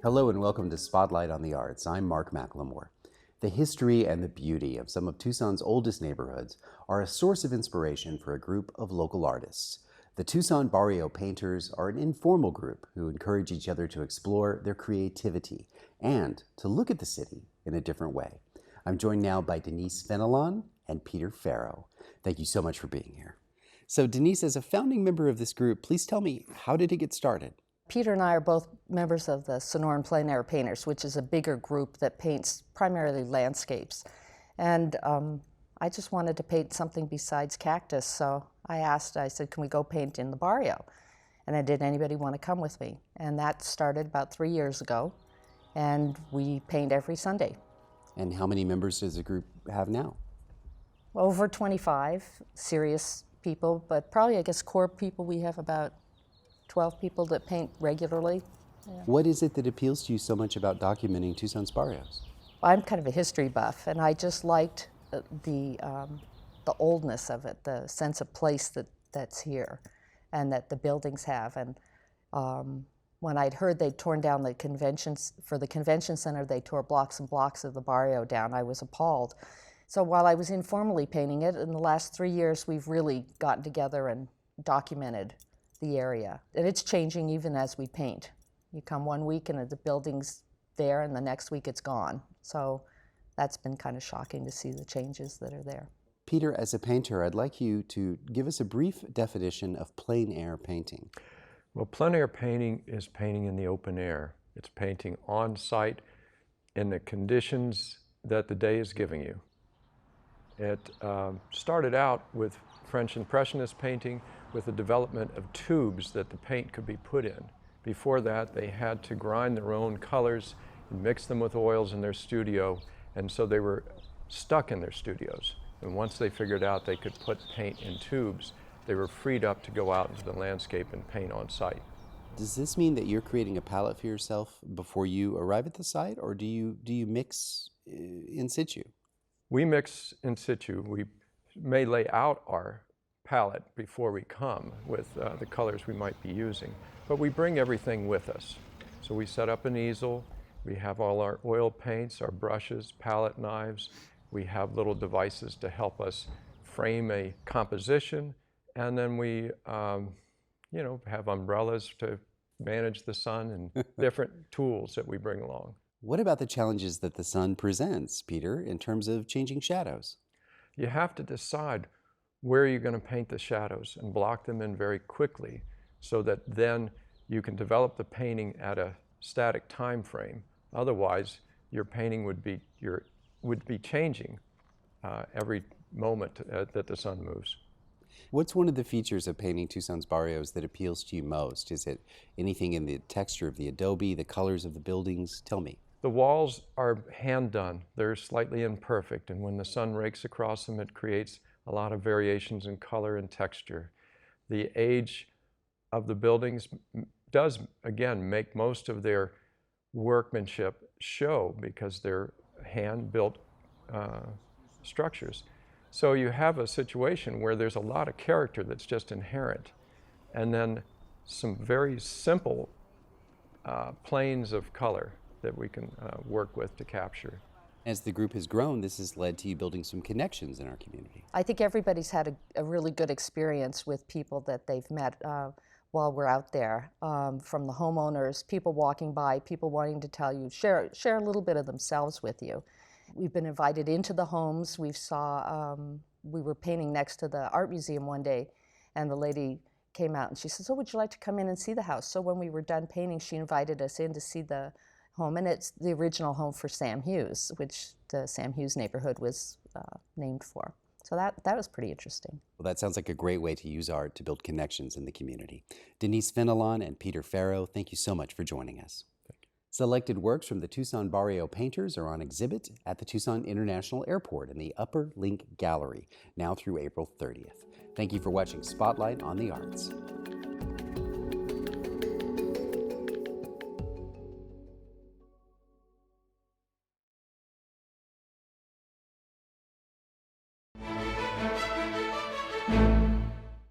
Hello and welcome to Spotlight on the Arts. I'm Mark McLemore. The history and the beauty of some of Tucson's oldest neighborhoods are a source of inspiration for a group of local artists. The Tucson Barrio Painters are an informal group who encourage each other to explore their creativity and to look at the city in a different way. I'm joined now by Denise Fenelon and Peter Farrow. Thank you so much for being here. So Denise, as a founding member of this group, please tell me, how did it get started? Peter and I are both members of the Sonoran Plein Air Painters, which is a bigger group that paints primarily landscapes. And I just wanted to paint something besides cactus, so I said, can we go paint in the barrio? And did anybody want to come with me? And that started about 3 years ago, and we paint every Sunday. And how many members does the group have now? Over 25 serious people, but probably, I guess, core people, we have about 12 people that paint regularly. Yeah. What is it that appeals to you so much about documenting Tucson's barrios? I'm kind of a history buff, and I just liked the oldness of it, the sense of place that's here, and that the buildings have. And when I'd heard they'd torn down the conventions, for the convention center, they tore blocks and blocks of the barrio down, I was appalled. So while I was informally painting it, in the last 3 years, we've really gotten together and documented the area. And it's changing even as we paint. You come 1 week and the building's there, and the next week it's gone. So that's been kind of shocking to see the changes that are there. Peter, as a painter, I'd like you to give us a brief definition of plein air painting. Well, plein air painting is painting in the open air. It's painting on site in the conditions that the day is giving you. It started out with French Impressionist painting with the development of tubes that the paint could be put in. Before that, they had to grind their own colors and mix them with oils in their studio, and so they were stuck in their studios. And once they figured out they could put paint in tubes, they were freed up to go out into the landscape and paint on site. Does this mean that you're creating a palette for yourself before you arrive at the site, or do you mix in situ? We mix in situ. We may lay out our palette before we come with the colors we might be using, but we bring everything with us. So we set up an easel, we have all our oil paints, our brushes, palette knives, we have little devices to help us frame a composition, and then we have umbrellas to manage the sun and different tools that we bring along. What about the challenges that the sun presents, Peter, in terms of changing shadows? You have to decide where you're going to paint the shadows and block them in very quickly so that then you can develop the painting at a static time frame. Otherwise, your painting would be changing every moment that the sun moves. What's one of the features of painting Tucson's barrios that appeals to you most? Is it anything in the texture of the adobe, the colors of the buildings? Tell me. The walls are hand done. They're slightly imperfect, and when the sun rakes across them, it creates a lot of variations in color and texture. The age of the buildings does, again, make most of their workmanship show because they're hand-built structures. So you have a situation where there's a lot of character that's just inherent, and then some very simple planes of color that we can work with to capture. As the group has grown, this has led to you building some connections in our community. I think everybody's had a really good experience with people that they've met while we're out there, from the homeowners, people walking by, people wanting to tell you, share a little bit of themselves with you. We've been invited into the homes. We were painting next to the art museum one day, and the lady came out and she says, "Oh, would you like to come in and see the house?" So when we were done painting, she invited us in to see the home, and it's the original home for Sam Hughes, which the Sam Hughes neighborhood was named for. So that was pretty interesting. Well, that sounds like a great way to use art to build connections in the community. Denise Fenelon and Peter Farrow, thank you so much for joining us. Selected works from the Tucson Barrio Painters are on exhibit at the Tucson International Airport in the Upper Link Gallery, now through April 30th. Thank you for watching Spotlight on the Arts.